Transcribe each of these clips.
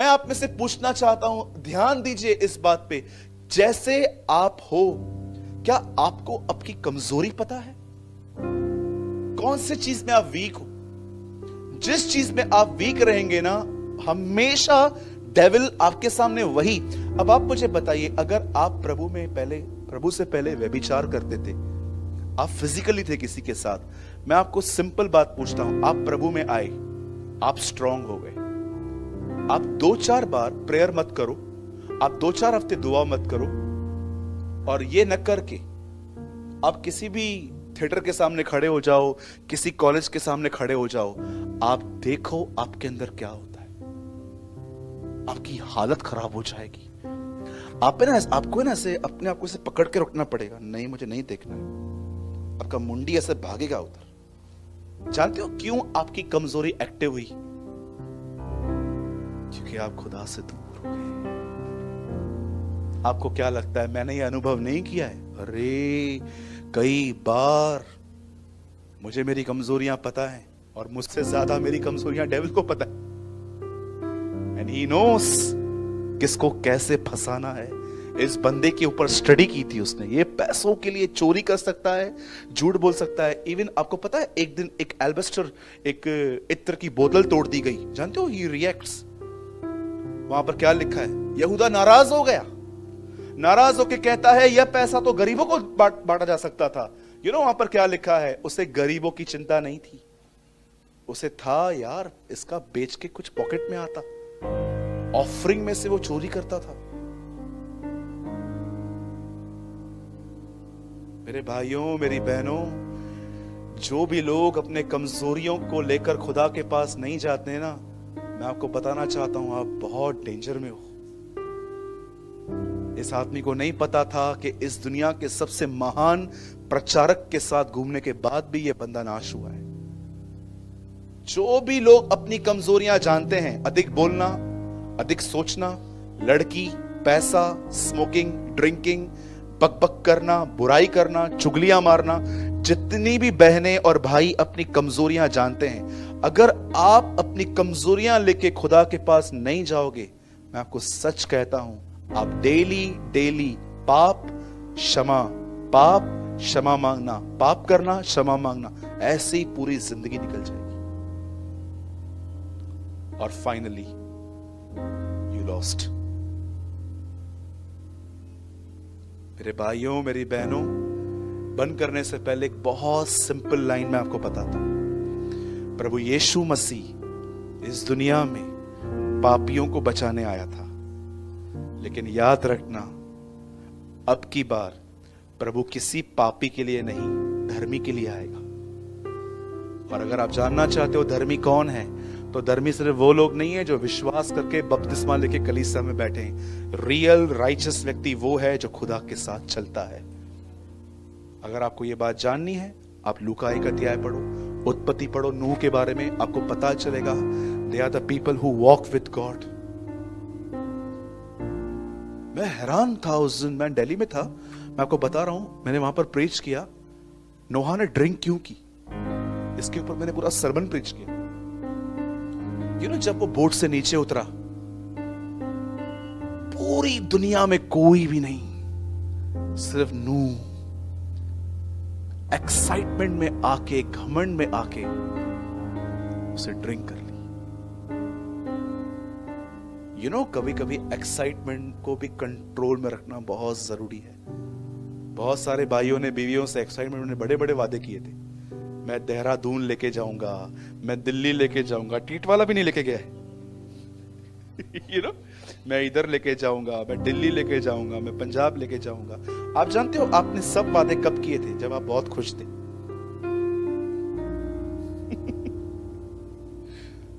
मैं आप में से पूछना चाहता हूं, ध्यान दीजिए इस बात पे, जैसे आप हो, क्या आपको आपकी कमजोरी पता है? कौन सी चीज में आप वीक हो? जिस चीज में आप वीक रहेंगे ना, हमेशा डेविल आपके सामने वही। अब आप मुझे बताइए, अगर आप प्रभु से पहले व्यभिचार करते थे, आप फिजिकली थे किसी के साथ, मैं आपको सिंपल बात पूछता हूं, आप प्रभु में आए, आप स्ट्रांग हो गए, आप 2-4 बार प्रेयर मत करो, आप 2-4 हफ्ते दुआ मत करो, और ये न करके आप किसी भी थिएटर के सामने खड़े हो जाओ, किसी कॉलेज के सामने खड़े हो जाओ, आप देखो आपके अंदर क्या होता है। आपकी हालत खराब हो जाएगी। आपको ना ऐसे अपने आप को ऐसे पकड़ के रखना पड़ेगा, नहीं मुझे नहीं देखना है। आपका मुंडी ऐसे भागेगा उधर। जानते हो क्यों आपकी कमजोरी एक्टिव हुई? क्योंकि आप खुदा से दूर हो गए। आपको क्या लगता है मैंने ये अनुभव नहीं किया है? अरे कई बार मुझे मेरी कमजोरियां पता है, और मुझसे ज्यादा मेरी कमजोरियां डेविल को पता है। एंड ही नोस किसको कैसे फंसाना है। इस बंदे के ऊपर स्टडी की थी उसने। ये पैसों के लिए चोरी कर सकता है, झूठ बोल सकता है। इवन आपको पता है एक दिन एक एल्बेस्टर, एक इत्र की बोतल तोड़ दी गई। जानते हो ही रिएक्ट्स। वहां पर क्या लिखा है? यहूदा नाराज हो गया, नाराज होकर कहता है यह पैसा तो गरीबों को बांटा जा सकता था। वहां पर क्या लिखा है? उसे गरीबों की चिंता नहीं थी, उसे था यार इसका बेच के कुछ पॉकेट में आता। ऑफरिंग में से वो चोरी करता था। मेरे भाइयों, मेरी बहनों, जो भी लोग अपने कमजोरियों को लेकर खुदा के पास नहीं जाते हैं ना, मैं आपको बताना चाहता हूं आप बहुत डेंजर में हो। इस आदमी को नहीं पता था कि इस दुनिया के सबसे महान प्रचारक के साथ घूमने के बाद भी यह बंदा नाश हुआ है। जो भी लोग अपनी कमजोरियां जानते हैं, अधिक बोलना, अधिक सोचना, लड़की, पैसा, स्मोकिंग, ड्रिंकिंग, बकबक करना, बुराई करना, चुगलियां मारना, जितनी भी बहनें और भाई अपनी कमजोरियां जानते हैं, अगर आप अपनी कमजोरियां लेके खुदा के पास नहीं जाओगे, मैं आपको सच कहता हूं, आप डेली पाप क्षमा मांगना, पाप करना, क्षमा मांगना, ऐसे ही पूरी जिंदगी निकल जाएगी। और फाइनली यू लॉस्ट। मेरे भाइयों, मेरी बहनों, बंद करने से पहले एक बहुत सिंपल लाइन मैं आपको बताता हूं। प्रभु यीशु मसीह इस दुनिया में पापियों को बचाने आया था, लेकिन याद रखना, अब की बार प्रभु किसी पापी के लिए नहीं, धर्मी के लिए आएगा। और अगर आप जानना चाहते हो धर्मी कौन है, तो धर्मी सिर्फ वो लोग नहीं है जो विश्वास करके बपतिस्मा लेके कलीसिया में बैठे हैं। रियल राइचस व्यक्ति वो है जो खुदा के साथ चलता है। अगर आपको ये बात जाननी है, आप लूका 1 अध्याय पढ़ो, उत्पत्ति पढ़ो, नूह के बारे में आपको पता चलेगा। They are the people who walk with God. मैं हैरान था उस दिन, मैं दिल्ली में था, मैं आपको बता रहा हूं, मैंने वहां पर प्रीच किया, नोहा ने ड्रिंक क्यों की, इसके ऊपर मैंने पूरा सरमन प्रीच किया। जब वो बोट से नीचे उतरा, पूरी दुनिया में कोई भी नहीं, सिर्फ नूह एक्साइटमेंट में आके, घमंड में आके उसे ड्रिंक कर ली। कभी कभी एक्साइटमेंट को भी कंट्रोल में रखना बहुत जरूरी है। बहुत सारे भाइयों ने बीवियों से एक्साइटमेंट में बड़े बड़े वादे किए थे, मैं देहरादून लेके जाऊंगा, मैं दिल्ली लेके जाऊंगा, टीटवाला भी नहीं लेके गया है। मैं इधर लेके जाऊंगा, मैं दिल्ली लेके जाऊंगा, मैं पंजाब लेके जाऊंगा। आप जानते हो आपने सब वादे कब किए थे? जब आप बहुत खुश थे।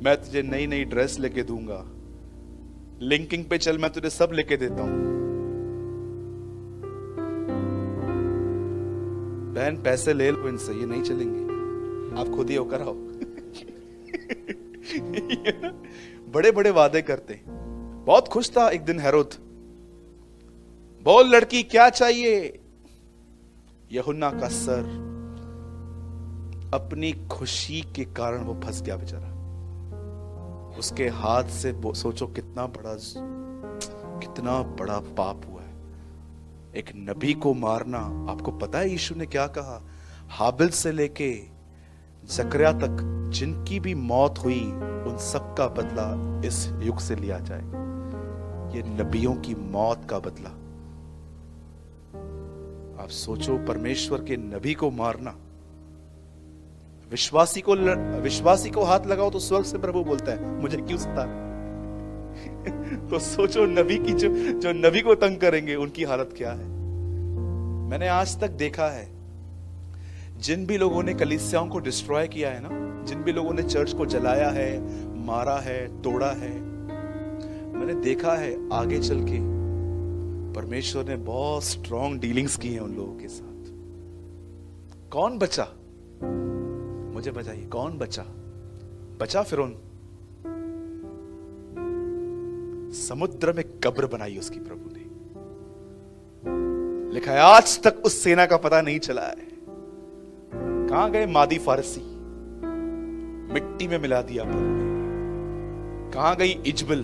मैं तुझे नई नई ड्रेस लेके दूंगा, लिंकिंग पे चल, मैं तुझे सब लेके देता हूं। बहन पैसे ले लो इनसे, ये नहीं चलेंगे, आप खुद ही होकर आओ। बड़े बड़े वादे करते। बहुत खुश था एक दिन हेरोद, बोल लड़की क्या चाहिए? यूहन्ना का सर। अपनी खुशी के कारण वो फंस गया बेचारा। उसके हाथ से सोचो कितना बड़ा पाप हुआ है। एक नबी को मारना। आपको पता है यीशु ने क्या कहा? हाबिल से लेके जकरिया तक जिनकी भी मौत हुई उन सब का बदला इस युग से लिया जाएगा। ये नबियों की मौत का बदला। आप सोचो, परमेश्वर के नबी को मारना। विश्वासी को हाथ लगाओ तो स्वर्ग से प्रभु बोलता है मुझे क्यों सता तो सोचो नबी की जो नबी को तंग करेंगे उनकी हालत क्या है। मैंने आज तक देखा है जिन भी लोगों ने कलीसियाओं को डिस्ट्रॉय किया है ना, जिन भी लोगों ने चर्च को जलाया है, मारा है, तोड़ा है, मैंने देखा है आगे चल के परमेश्वर ने बहुत स्ट्रॉन्ग डीलिंग्स की हैं उन लोगों के साथ। कौन बचा? मुझे बताइए, कौन बचा? फिरौन। समुद्र में कब्र बनाई उसकी प्रभु ने। लिखा है आज तक उस सेना का पता नहीं चला है। कहां गए मादी फारसी? मिट्टी में मिला दिया प्रभु ने। कहां गई इजबल?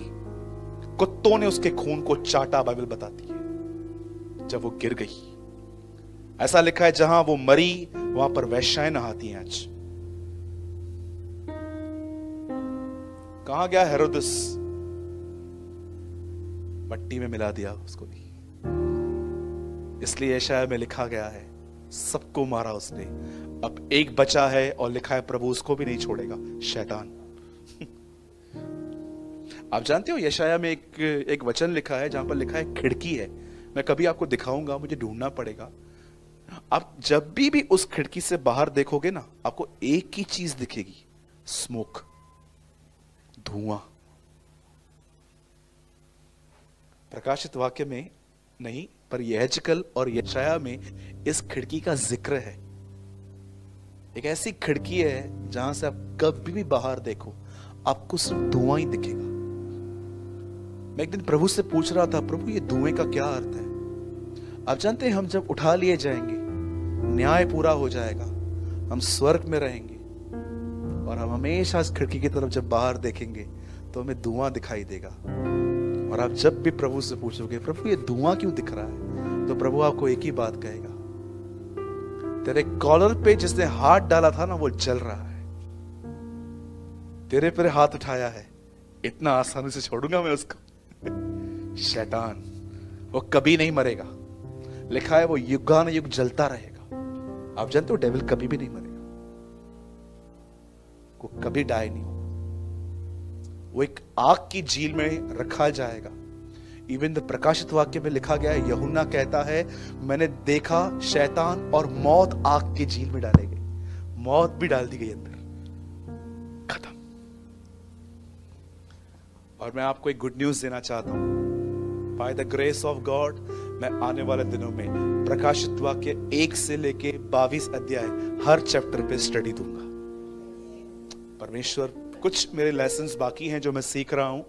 कुत्तों ने उसके खून को चाटा, बाइबल बताती है, जब वो गिर गई। ऐसा लिखा है जहां वो मरी वहां पर वैश्याएं नहाती हैं आज। कहां गया हेरोदस? मट्टी में मिला दिया उसको भी। इसलिए यशायाह में लिखा गया है सबको मारा उसने, अब एक बचा है और लिखा है प्रभु उसको भी नहीं छोड़ेगा, शैतान। आप जानते हो यशायाह में एक वचन लिखा है जहां पर लिखा है खिड़की है। मैं कभी आपको दिखाऊंगा, मुझे ढूंढना पड़ेगा। आप जब भी उस खिड़की से बाहर देखोगे ना, आपको एक ही चीज दिखेगी, स्मोक, धुआं। प्रकाशित वाक्य में नहीं, पर यहेजकल और यशायाह में इस खिड़की का जिक्र है। एक ऐसी खिड़की है जहां से आप कभी भी बाहर देखो आपको सिर्फ धुआं ही दिखेगा। मैं एक दिन प्रभु से पूछ रहा था, प्रभु ये धुएं का क्या अर्थ है? आप जानते हैं हम जब उठा लिए जाएंगे, न्याय पूरा हो जाएगा, हम स्वर्ग में रहेंगे और हम हमेशा इस खिड़की की तरफ जब बाहर देखेंगे तो हमें धुआं दिखाई देगा। और आप जब भी प्रभु से पूछोगे प्रभु ये धुआं क्यों दिख रहा है, तो प्रभु आपको एक ही बात कहेगा, तेरे कॉलर पे जिसने हाथ डाला था ना वो जल रहा है, तेरे पर हाथ उठाया है, इतना आसानी से छोड़ूंगा मैं उसको? शैतान, वो कभी नहीं मरेगा। लिखा है वो युगानुयुग जलता रहेगा। आप जानते हो डेविल कभी भी नहीं मरेगा, वो कभी डाई नहीं होगा। वो एक आग की झील में रखा जाएगा। इवन द प्रकाशित वाक्य में लिखा गया है, यूहन्ना कहता है मैंने देखा शैतान और मौत आग की झील में डाले गए, मौत भी डाल दी गई अंदर, खत्म। और मैं आपको एक गुड न्यूज देना चाहता हूं, by the grace of God मैं आने वाले दिनों में प्रकाशित वाक्य 1 से लेके 22 अध्याय हर चैप्टर पे स्टडी दूंगा। परमेश्वर, कुछ मेरे लेसन्स बाकी हैं जो मैं सीख रहा हूं।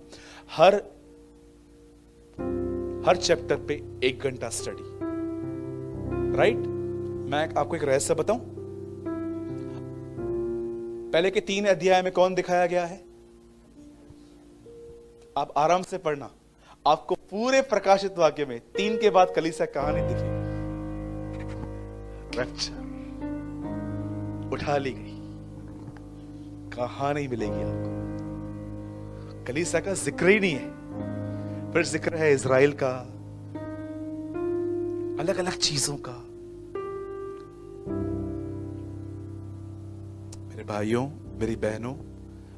हर चैप्टर पे 1 घंटा स्टडी, राइट? मैं आपको एक रहस्य बताऊं, पहले के 3 अध्याय में कौन दिखाया गया है? आप आराम से पढ़ना, आपको पूरे प्रकाशित वाक्य में 3 के बाद कलीसिया कहानी दिखेगी। रैप्चर, उठा ली गई, कहां नहीं मिलेगी आपको। कलीसिया का जिक्र ही नहीं है। फिर जिक्र है इजराइल का, अलग अलग चीजों का। मेरे भाइयों, मेरी बहनों,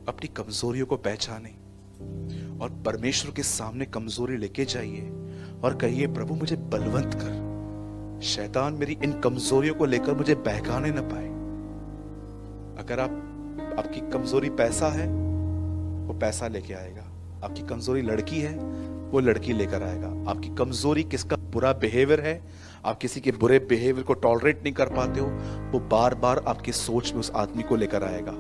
अपनी कमजोरियों को पहचाने और परमेश्वर के सामने कमजोरी लेके जाइए और कहिए प्रभु मुझे बलवंत कर, शैतान मेरी इन कमजोरियों को लेकर मुझे बहकाने न पाए। अगर आपकी कमजोरी पैसा है, वो पैसा लेके आएगा। आपकी कमजोरी लड़की है, वो लड़की लेकर आएगा। आपकी कमजोरी किसका बुरा बिहेवियर है, आप किसी के बुरे बिहेवियर को टॉलरेट नहीं कर पाते हो, वो बार बार आपकी सोच में उस आदमी को लेकर आएगा।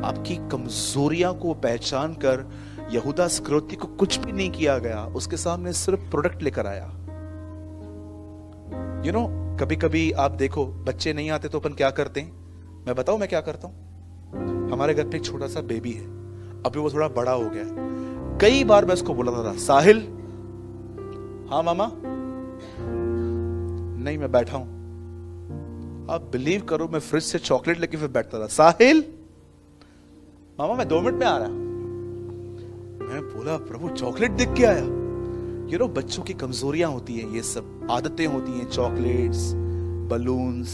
आपकी कमजोरियां को पहचान कर यहूदा इस्करियोती को कुछ भी नहीं किया गया, उसके सामने सिर्फ प्रोडक्ट लेकर आया। कभी कभी आप देखो बच्चे नहीं आते तो अपन क्या करते हैं? मैं बताऊं मैं क्या करता हूं? हमारे घर पे एक छोटा सा बेबी है, अभी वो थोड़ा बड़ा हो गया है। कई बार मैं उसको बोला था, साहिल, हाँ मामा, नहीं मैं बैठा हूं। आप बिलीव करो, मैं फ्रिज से चॉकलेट लेके फिर बैठता था, साहिल मामा मैं 2 मिनट में आ रहा। मैं बोला प्रभु चॉकलेट देख के आया। बच्चों की कमजोरियां होती हैं, ये सब आदतें होती हैं, चॉकलेट्स, बलून्स,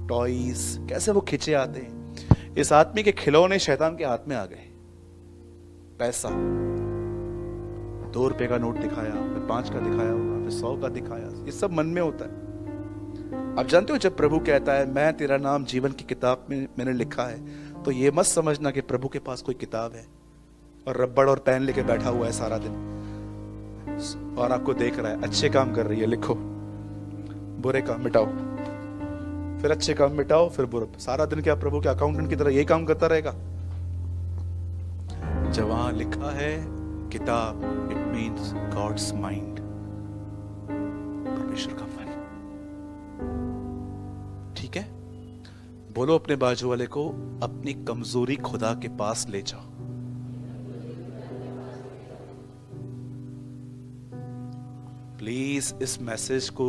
टॉयज, कैसे वो खिंचे आते हैं। इस आदमी के खिलौने शैतान के हाथ में आ गए। पैसा, 2 रुपए का नोट दिखाया, फिर 5 का दिखाया होगा, फिर 100 का दिखाया, ये सब मन में होता है। आप जानते हो जब प्रभु कहता है मैं तेरा नाम जीवन की किताब में मैंने लिखा है, तो ये मत समझना कि प्रभु के पास कोई किताब है और रबड़ और पेन लेके बैठा हुआ है सारा दिन और आपको देख रहा है, अच्छे काम कर रही है लिखो, बुरे काम मिटाओ, फिर अच्छे काम मिटाओ, फिर बुरे। सारा दिन क्या प्रभु के अकाउंटेंट की तरह यही काम करता रहेगा? जब वहां लिखा है किताब, इट मीन्स गॉड्स माइंड, परमेश्वर का मन। ठीक है, बोलो अपने बाजू वाले को, अपनी कमजोरी खुदा के पास ले जाओ। प्लीज इस मैसेज को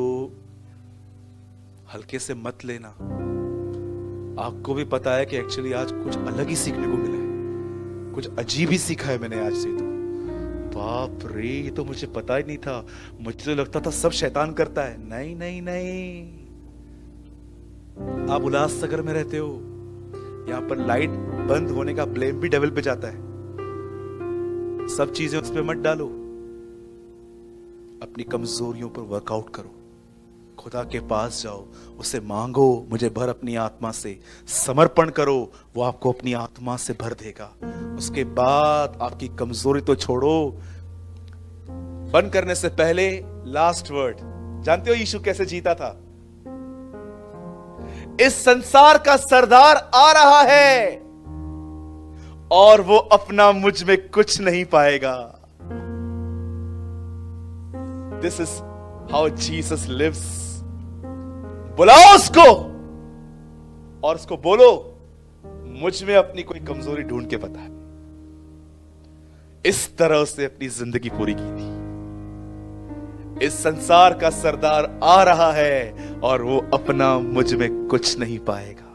हल्के से मत लेना। आपको भी पता है कि एक्चुअली आज कुछ अलग ही सीखने को मिला है, कुछ अजीब ही सीखा है मैंने आज से। तो बाप रे, ये तो मुझे पता ही नहीं था। मुझे तो लगता था सब शैतान करता है। नहीं नहीं नहीं, आप उल्लासनगर में रहते हो, यहां पर लाइट बंद होने का ब्लेम भी डेविल पे जाता है। सब चीजें उस पर मत डालो, अपनी कमजोरियों पर वर्कआउट करो, खुदा के पास जाओ, उसे मांगो, मुझे भर अपनी आत्मा से, समर्पण करो, वो आपको अपनी आत्मा से भर देगा। उसके बाद आपकी कमजोरी तो छोड़ो। बंद करने से पहले लास्ट वर्ड, जानते हो यीशु कैसे जीता था? इस संसार का सरदार आ रहा है और वो अपना मुझ में कुछ नहीं पाएगा। This is how Jesus lives. बुलाओ उसको और उसको बोलो, मुझ में अपनी कोई कमजोरी ढूंढ के बता। इस तरह उसने अपनी जिंदगी पूरी की थी। इस संसार का सरदार आ रहा है और वो अपना मुझ में कुछ नहीं पाएगा।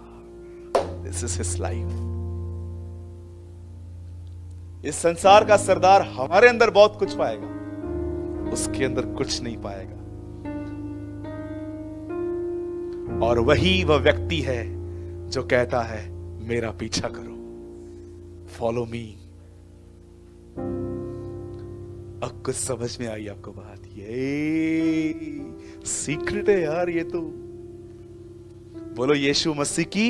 This is his life. इस संसार का सरदार हमारे अंदर बहुत कुछ पाएगा, उसके अंदर कुछ नहीं पाएगा। और वही वह व्यक्ति है जो कहता है मेरा पीछा करो, फॉलो मी। अब कुछ समझ में आई आपको बात? ये सीक्रेट है यार, ये तो। बोलो यीशु मसीह की